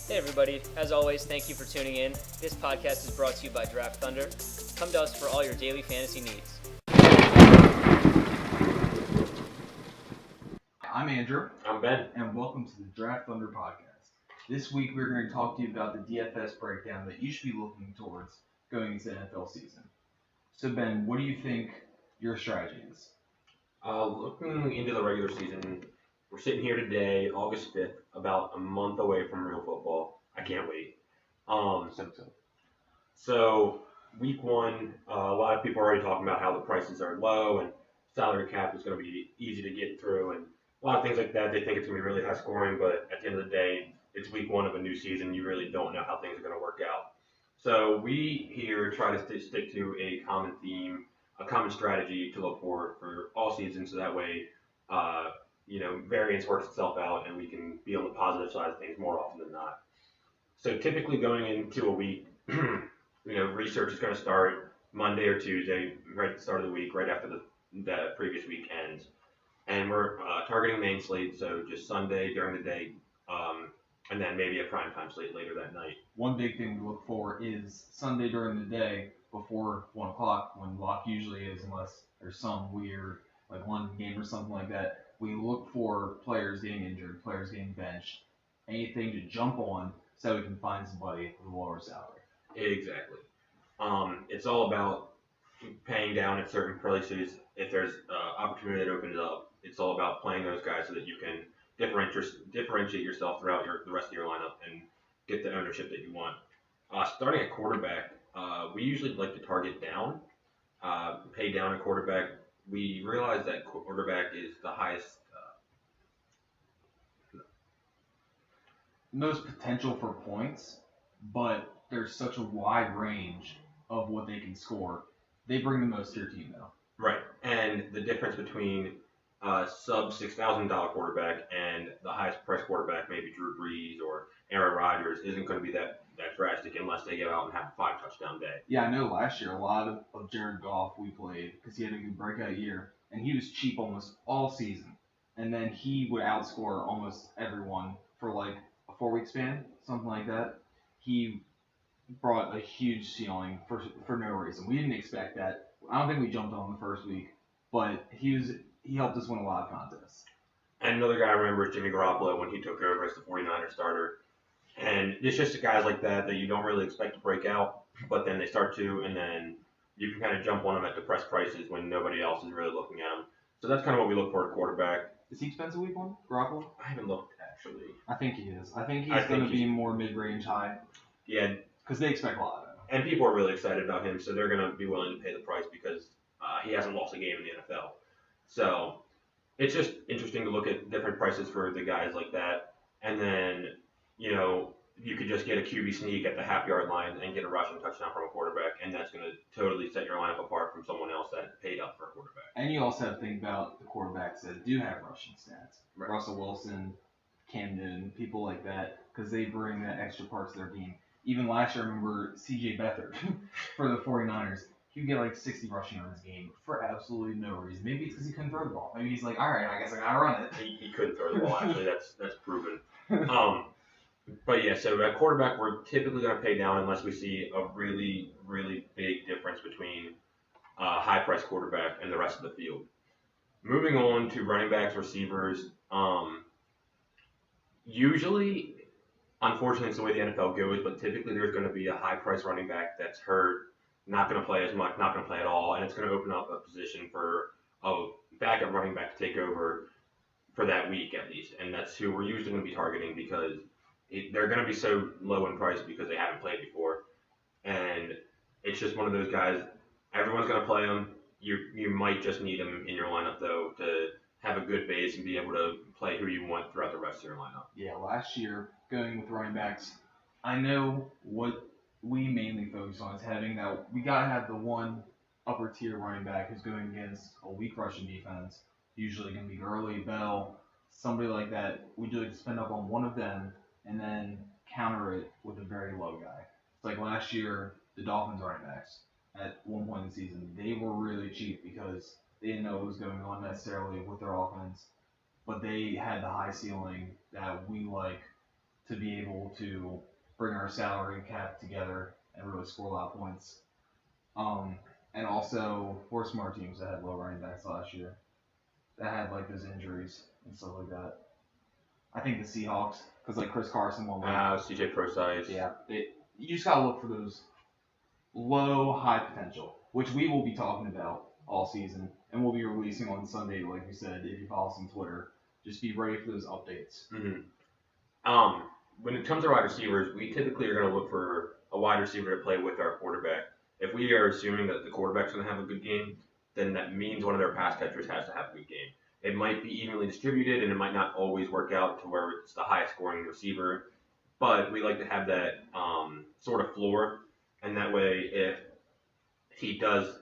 Hey everybody, as always, thank you for tuning in. This podcast is brought to you by Draft Thunder. Come to us for all your daily fantasy needs. I'm Andrew. I'm Ben. And welcome to the Draft Thunder podcast. This week we're going to talk to you about the DFS breakdown that you should be looking towards going into the NFL season. So Ben, what do you think your strategy is? Looking into the regular season, we're sitting here today, August 5th, about a month away from real football. I can't wait. So week one, a lot of people are already talking about how the prices are low and salary cap is going to be easy to get through and a lot of things like that. They think it's going to be really high scoring, but at the end of the day, it's week one of a new season. You really don't know how things are going to work out. So we here try to stick to a common theme, a common strategy to look for all seasons, so that way, variance works itself out and we can be on the positive side of things more often than not. So typically going into a week, research is going to start Monday or Tuesday, right at the start of the week, right after the previous week ends. And we're targeting main slate, so just Sunday during the day, and then maybe a primetime slate later that night. One big thing we look for is Sunday during the day before 1 o'clock, when lock usually is, unless there's some weird like London game or something like that. We look for players getting injured, players getting benched, anything to jump on so we can find somebody with a lower salary. Exactly. It's all about paying down at certain prices. If there's opportunity that opens up, it's all about playing those guys so that you can differentiate yourself throughout the rest of your lineup and get the ownership that you want. Starting at quarterback, we usually like to target down, pay down a quarterback. We realize that quarterback is the highest most potential for points, but there's such a wide range of what they can score. They bring the most to your team, though. Right, and the difference between sub $6,000 quarterback and the highest price quarterback, maybe Drew Brees or Aaron Rodgers, isn't going to be that drastic unless they go out and have a 5-touchdown day. Yeah, I know last year a lot of Jared Goff we played because he had a good breakout year, and he was cheap almost all season. And then he would outscore almost everyone for like a 4-week span, something like that. He brought a huge ceiling for no reason. We didn't expect that. I don't think we jumped on the first week, but he helped us win a lot of contests. And another guy I remember is Jimmy Garoppolo when he took over as the 49ers starter. And it's just guys like that you don't really expect to break out, but then they start to, and then you can kind of jump on them at depressed prices when nobody else is really looking at them. So that's kind of what we look for at quarterback. Is he expensive week one, Garoppolo? I haven't looked, actually. I think he is. I think he's going to be more mid-range high. Yeah. Because they expect a lot of him. And people are really excited about him, so they're going to be willing to pay the price because he hasn't lost a game in the NFL. So it's just interesting to look at different prices for the guys like that. And then, you could just get a QB sneak at the half-yard line and get a rushing touchdown from a quarterback, and that's going to totally set your lineup apart from someone else that paid up for a quarterback. And you also have to think about the quarterbacks that do have rushing stats. Right. Russell Wilson, Cam Newton, people like that, because they bring that extra parts to their game. Even last year, I remember C.J. Beathard for the 49ers. He would get like 60 rushing yards a game for absolutely no reason. Maybe it's because he couldn't throw the ball. Maybe he's like, all right, I guess I got to run it. He couldn't throw the ball, actually. That's proven. But yeah, so at quarterback, we're typically going to pay down unless we see a really, really big difference between high-priced quarterback and the rest of the field. Moving on to running backs, receivers, usually, unfortunately, it's the way the NFL goes, but typically there's going to be a high-priced running back that's hurt, not going to play as much, not going to play at all, and it's going to open up a position for a backup running back to take over for that week at least, and that's who we're usually going to be targeting because they're going to be so low in price because they haven't played before, and it's just one of those guys. Everyone's going to play them. You might just need them in your lineup though to have a good base and be able to play who you want throughout the rest of your lineup. Yeah, last year going with running backs, I know what we mainly focus on is having that. We got to have the one upper tier running back who's going against a weak rushing defense. Usually going to be Gurley, Bell, somebody like that. We do like to spend up on one of them and then counter it with a very low guy. It's like last year, the Dolphins running backs at one point in the season, they were really cheap because they didn't know what was going on necessarily with their offense, but they had the high ceiling that we like to be able to bring our salary cap together and really score a lot of points. And also for smart teams that had low running backs last year, that had like those injuries and stuff like that. I think the Seahawks, because like Chris Carson won't. CJ Prosise. Yeah, you just gotta look for those low, high potential, which we will be talking about all season, and we'll be releasing on Sunday, like we said. If you follow us on Twitter, just be ready for those updates. Mm-hmm. When it comes to wide receivers, we typically are going to look for a wide receiver to play with our quarterback. If we are assuming that the quarterback's going to have a good game, then that means one of their pass catchers has to have a good game. It might be evenly distributed, and it might not always work out to where it's the highest scoring receiver, but we like to have that sort of floor, and that way if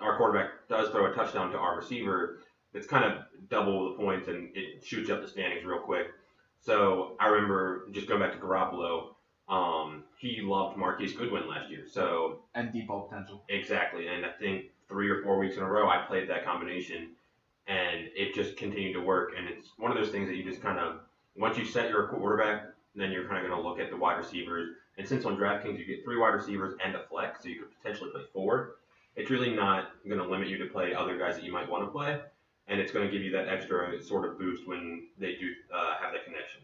our quarterback does throw a touchdown to our receiver, it's kind of double the points, and it shoots up the standings real quick. So I remember, just going back to Garoppolo, he loved Marquise Goodwin last year. So and deep ball potential. Exactly, and I think 3 or 4 weeks in a row I played that combination, and it just continued to work. And it's one of those things that you just kind of, once you set your quarterback, then you're kind of going to look at the wide receivers. And since on DraftKings you get 3 wide receivers and a flex, so you could potentially play 4, it's really not going to limit you to play other guys that you might want to play. And it's going to give you that extra sort of boost when they do have that connection.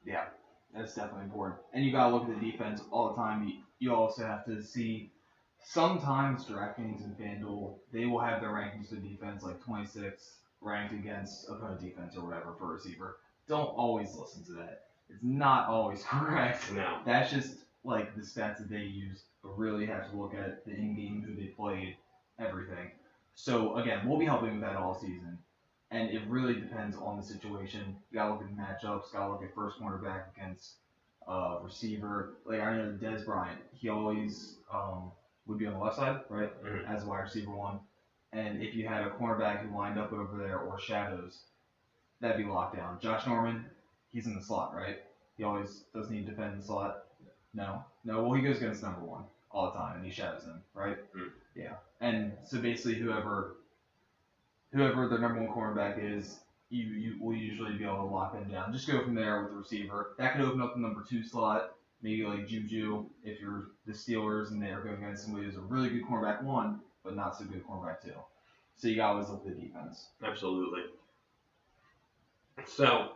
Yeah, that's definitely important. And you got to look at the defense all the time. You also have to see, sometimes DraftKings and Fanduel, they will have their rankings for defense, like 26 ranked against opponent defense or whatever for a receiver. Don't always listen to that. It's not always correct. No. That's just like the stats that they use. But really have to look at the in-game, who they played, everything. So, again, we'll be helping with that all season. And it really depends on the situation. You gotta look at matchups, gotta look at first cornerback against receiver. Like, I know Des Bryant, he always would be on the left side, right? Mm-hmm. As wide receiver 1. And if you had a cornerback who lined up over there or shadows, that'd be locked down. Josh Norman, he's in the slot, right? He always doesn't he defend in the slot? No. Well, he goes against number 1 all the time, and he shadows him, right? Mm-hmm. Yeah. And so basically, whoever the number 1 cornerback is, you will usually be able to lock them down. Just go from there with the receiver. That could open up the number 2 slot, maybe like Juju if you're the Steelers and they're going against somebody who's a really good cornerback 1, but not so good cornerback 2. So you got to always look at the defense. Absolutely. So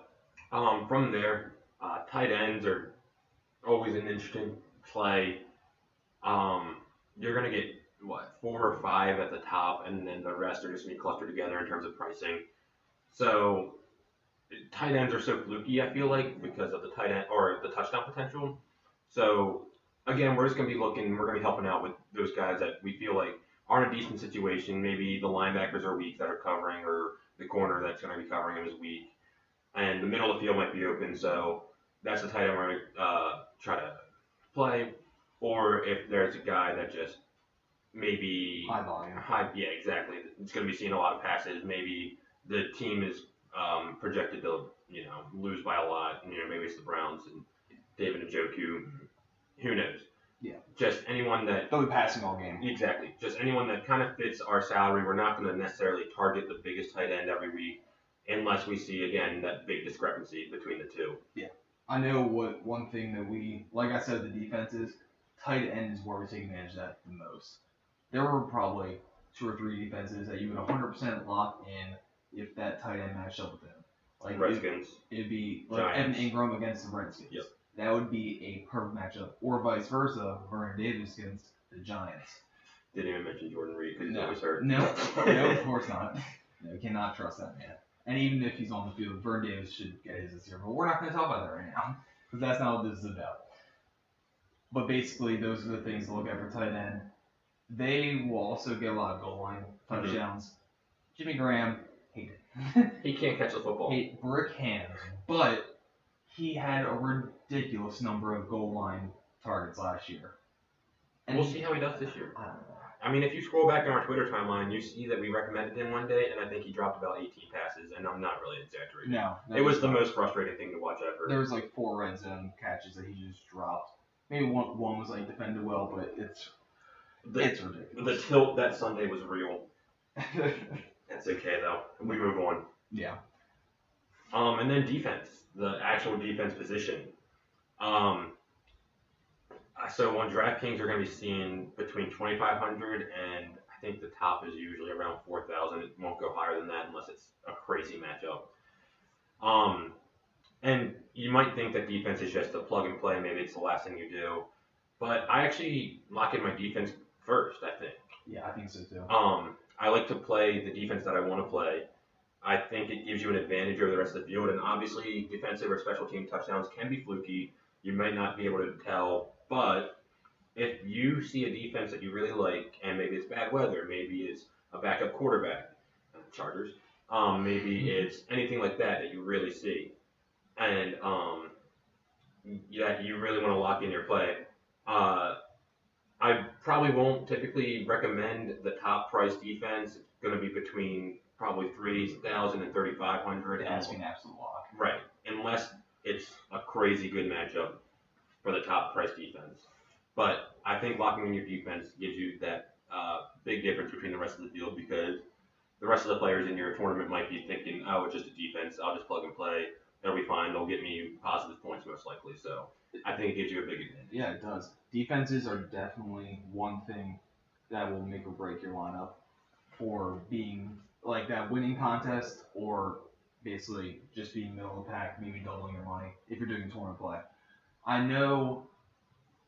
from there, tight ends are always an interesting play. You're going to get 4 or 5 at the top, and then the rest are just going to be clustered together in terms of pricing. So tight ends are so fluky, I feel like, because of the tight end or the touchdown potential. So again, we're just going to be looking, we're going to be helping out with those guys that we feel like are in a decent situation. Maybe the linebackers are weak that are covering, or the corner that's going to be covering them is weak, and the middle of the field might be open. So that's the tight end we're going to try to play. Or if there's a guy that just maybe High volume. Yeah, exactly. It's going to be seeing a lot of passes. Maybe the team is projected to, lose by a lot. Maybe it's the Browns and David Njoku. Who knows? Yeah. Just anyone that They'll be passing all game. Exactly. Just anyone that kind of fits our salary. We're not going to necessarily target the biggest tight end every week, unless we see again that big discrepancy between the two. Yeah. I know what one thing that we, like I said, the defense is. Tight end is where we take advantage of that the most. There were probably 2 or 3 defenses that you would 100% lock in if that tight end matched up with them. Like Redskins. It'd be like Giants. Evan Ingram against the Redskins. Yep. That would be a perfect matchup. Or vice versa, Vernon Davis against the Giants. Didn't even mention Jordan Reed because he's No. always hurt. No, of course not. No, you cannot trust that man. And even if he's on the field, Vernon Davis should get his this year. But we're not going to talk about that right now because that's not what this is about. But basically, those are the things to look at for tight end. They will also get a lot of goal line touchdowns. Mm-hmm. Jimmy Graham, hate it. He can't catch the football. Hate brick hands, but he had a ridiculous number of goal line targets last year. And we'll see how he does this year. I don't know. I mean, if you scroll back on our Twitter timeline, you see that we recommended him one day, and I think he dropped about 18 passes, and I'm not really exaggerating. No. It was the most frustrating thing to watch ever. There was like 4 red zone catches that he just dropped. Maybe one was like defended well, but it's ridiculous. The tilt that Sunday was real. That's okay though. We move on. Yeah. And then defense, the actual defense position. So on DraftKings, you're going to be seeing between 2,500 and I think the top is usually around 4,000. It won't go higher than that unless it's a crazy matchup. Um, and you might think that defense is just a plug and play. Maybe it's the last thing you do. But I actually lock in my defense first, I think. Yeah, I think so too. I like to play the defense that I want to play. I think it gives you an advantage over the rest of the field. And obviously, defensive or special team touchdowns can be fluky. You might not be able to tell. But if you see a defense that you really like, and maybe it's bad weather, maybe it's a backup quarterback, Chargers, maybe it's anything like that you really see, and yeah, you really want to lock in your play. I probably won't typically recommend the top price defense. It's going to be between probably 3,000 and 3,500. It has to be an absolute lock. Right, unless it's a crazy good matchup for the top price defense. But I think locking in your defense gives you that big difference between the rest of the field because the rest of the players in your tournament might be thinking, oh, it's just a defense. I'll just plug and play. They'll be fine. They'll get me positive points most likely. So I think it gives you a big advantage. Yeah, it does. Defenses are definitely one thing that will make or break your lineup for being like that winning contest or basically just being middle of the pack, maybe doubling your money if you're doing tournament play. I know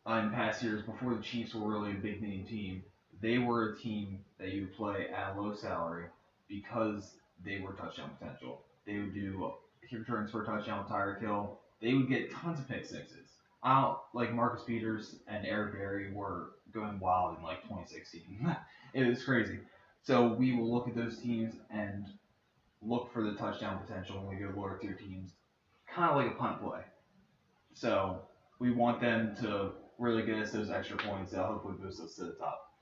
in past years, before the Chiefs were really a big name team, they were a team that you would play at a low salary because they were touchdown potential. They would do returns for a touchdown, Tyreek Hill. They would get tons of pick sixes. Like Marcus Peters and Eric Berry were going wild in like 2016. It was crazy. So we will look at those teams and look for the touchdown potential when we go lower tier teams, kind of like a punt play. So we want them to really get us those extra points that'll hopefully boost us to the top.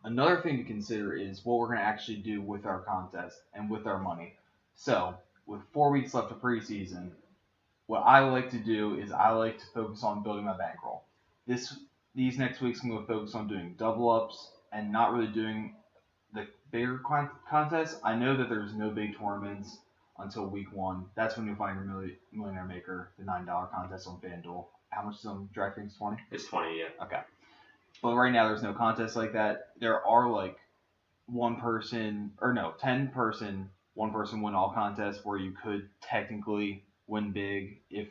Another thing to consider is what we're going to actually do with our contest and with our money. So with 4 weeks left of preseason, what I like to do is I like to focus on building my bankroll. These next weeks I'm going to focus on doing double ups and not really doing the bigger contests. I know that there's no big tournaments until week 1. That's when you'll find your Millionaire Maker, the $9 contest on Fanduel. How much is on Draftkings? 20? It's 20, yeah. Okay. But right now there's no contest like that. There are like 10 person, one person win all contests where you could technically win big if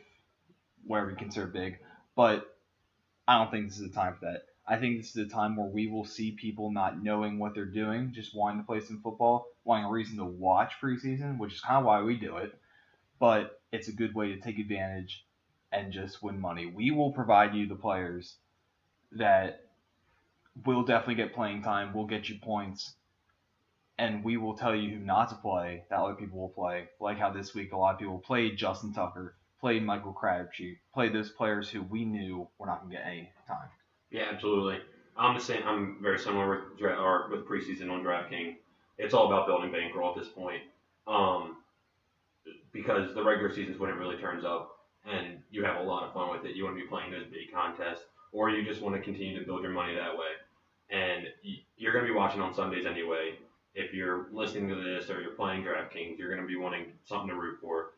whatever you consider big. But I don't think this is the time for that. I think this is the time where we will see people not knowing what they're doing, just wanting to play some football, wanting a reason to watch preseason, which is kind of why we do it. But it's a good way to take advantage and just win money. We will provide you the players that will definitely get playing time, will get you points, and we will tell you who not to play that other people will play. Like how this week a lot of people played Justin Tucker, played Michael Crabtree, played those players who we knew were not going to get any time. Yeah, absolutely. I'm the same. I'm very similar with preseason on DraftKings. It's all about building bankroll at this point, because the regular season's when it really turns up, and you have a lot of fun with it. You want to be playing those big contests, or you just want to continue to build your money that way. And you're going to be watching on Sundays anyway. If you're listening to this or you're playing DraftKings, you're going to be wanting something to root for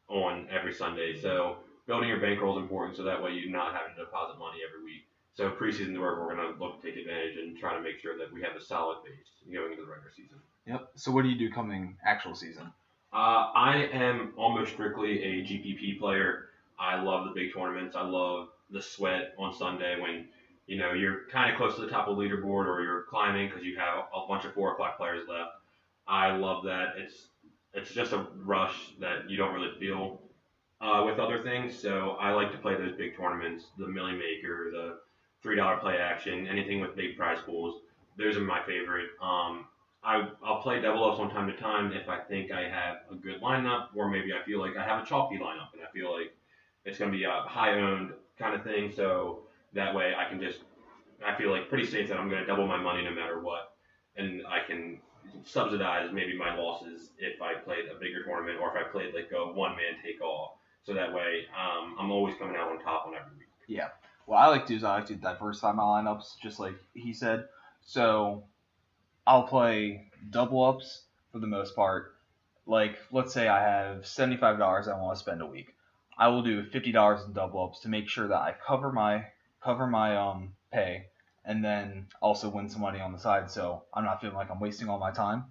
on every Sunday. So building your bankroll is important, so that way you're not having to deposit money every week. So preseason is where we're going to look to take advantage and try to make sure that we have a solid base going into the regular season. Yep. So what do you do coming actual season? I am almost strictly a GPP player. I love the big tournaments. I love the sweat on Sunday when you're kind of close to the top of the leaderboard or you're climbing because you have a bunch of 4 o'clock players left. I love that. It's just a rush that you don't really feel with other things. So I like to play those big tournaments, the Millie Maker, the $3 play action, anything with big prize pools. Those are my favorite. I'll play double ups from time to time if I think I have a good lineup, or maybe I feel like I have a chalky lineup and I feel like it's going to be a high owned kind of thing. So that way I feel like pretty safe that I'm going to double my money no matter what, and I can subsidize maybe my losses if I played a bigger tournament or if I played like a one man take all. So that way I'm always coming out on top on every week. Yeah. What I like to do is I like to diversify my lineups, just like he said. So I'll play double ups for the most part. Like, let's say I have $75 I want to spend a week. I will do $50 in double ups to make sure that I cover my pay, and then also win some money on the side, so I'm not feeling like I'm wasting all my time.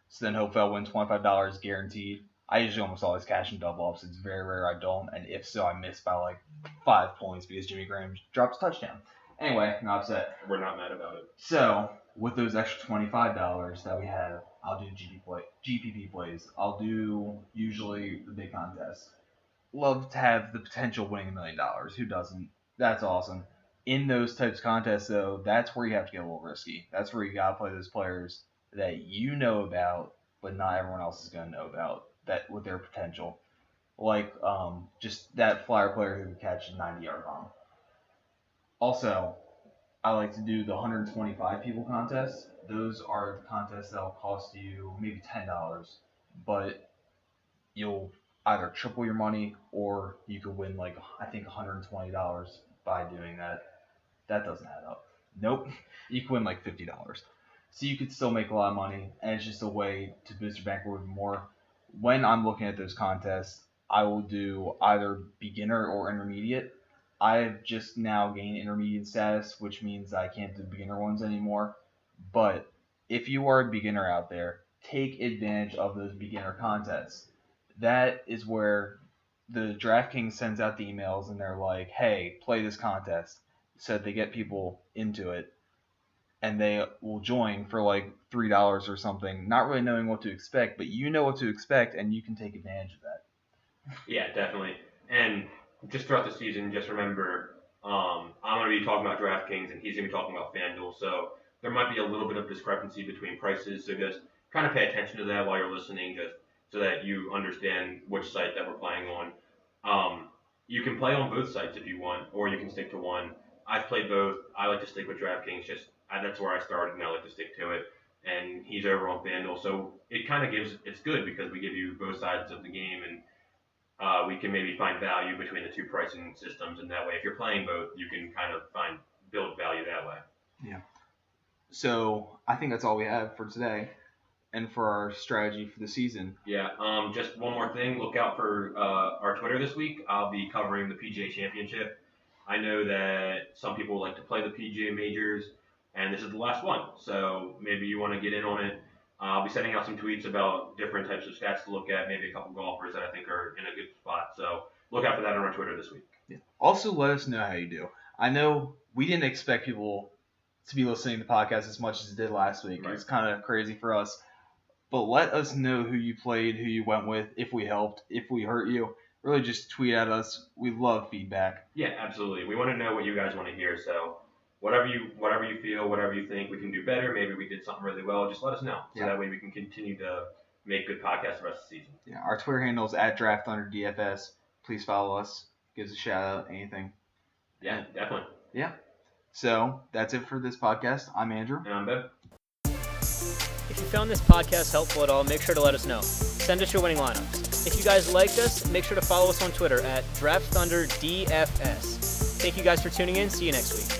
So then hopefully I'll win $25 guaranteed. I usually almost always cash in double ups. It's very rare I don't, and if so, I miss by like 5 points because Jimmy Graham drops a touchdown. Anyway, not upset. We're not mad about it. So with those extra $25 that we have, I'll do GPP plays. I'll do usually the big contest. Love to have the potential winning $1 million. Who doesn't? That's awesome. In those types of contests, though, that's where you have to get a little risky. That's where you gotta play those players that you know about, but not everyone else is gonna know about that with their potential. Like just that flyer player who can catch a 90-yard bomb. Also, I like to do the 125 people contest. Those are contests that'll cost you maybe $10, but you'll either triple your money or you could win like I think $120 by doing that. That doesn't add up. Nope. You could win like $50. So you could still make a lot of money, and it's just a way to boost your bankroll even more. When I'm looking at those contests, I will do either beginner or intermediate. I've just now gained intermediate status, which means I can't do beginner ones anymore. But if you are a beginner out there, take advantage of those beginner contests. That is where the Draftkings sends out the emails and they're like, hey, play this contest. So they get people into it, and they will join for like $3 or something, not really knowing what to expect, but you know what to expect, and you can take advantage of that. Yeah, definitely. And just throughout the season, just remember, I'm going to be talking about Draftkings, and he's going to be talking about Fanduel, so there might be a little bit of discrepancy between prices, so just kind of pay attention to that while you're listening, just so that you understand which site that we're playing on. You can play on both sites if you want, or you can stick to one. I've played both. I like to stick with Draftkings. That's where I started, and I like to stick to it. And he's over on FanDuel, so it kind of it's good because we give you both sides of the game, and we can maybe find value between the two pricing systems. And that way, if you're playing both, you can kind of build value that way. Yeah. So I think that's all we have for today, and for our strategy for the season. Yeah. Just one more thing. Look out for our Twitter this week. I'll be covering the PGA Championship. I know that some people like to play the PGA majors, and this is the last one, so maybe you want to get in on it. I'll be sending out some tweets about different types of stats to look at, maybe a couple golfers that I think are in a good spot. So look out for that on our Twitter this week. Yeah. Also, let us know how you do. I know we didn't expect people to be listening to the podcast as much as it did last week. Right. It's kind of crazy for us. But let us know who you played, who you went with, if we helped, if we hurt you. Really just tweet at us. We love feedback. Yeah, absolutely. We want to know what you guys want to hear. So whatever you feel, whatever you think we can do better, maybe we did something really well, just let us know. So that way we can continue to make good podcasts the rest of the season. Yeah, our Twitter handle is @DraftThunderDFS. Please follow us. Give us a shout out, anything. Yeah, definitely. Yeah. So that's it for this podcast. I'm Andrew. And I'm Ben. If you found this podcast helpful at all, make sure to let us know. Send us your winning lineups. If you guys liked us, make sure to follow us on Twitter @DraftThunderDFS. Thank you guys for tuning in. See you next week.